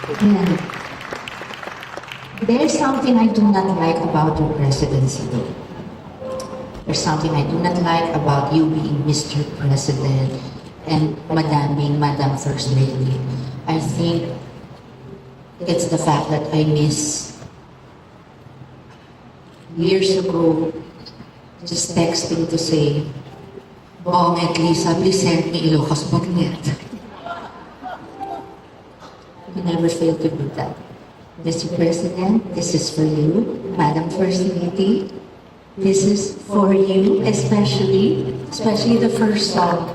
And there's something I do not like about your presidency, though. There's something I do not like about you being Mr. President and Madam being Madam First Lady. I think it's the fact that I miss years ago just texting to say, Bong and Lisa, please send me Ilocos Bagnet. You never fail to do that. Mr. President, this is for you. Madam First Lady, this is for you, especially the first song.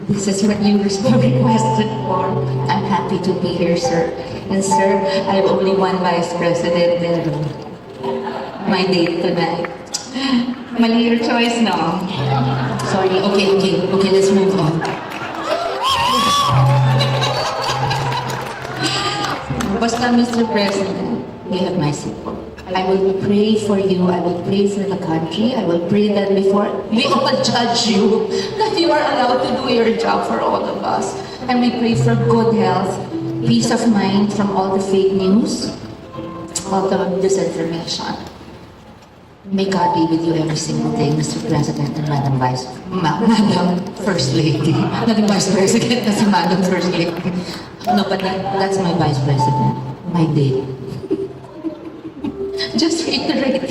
This is what you requested for. I'm happy to be here, sir. And sir, I have only one vice president and my date tonight. Mali your choice, no? Sorry, okay, let's move on. Basta, Mr. President, you have my support. I will pray for you, I will pray for the country, I will pray that before we all judge you, that you are allowed to do your job for all of us. And we pray for good health, peace of mind from all the fake news, all the disinformation. May God be with you every single day, Mr. President and Madam First Lady. Not Vice President, kasi Madam First Lady. No, but that's my Vice President, my date. Just reiterate.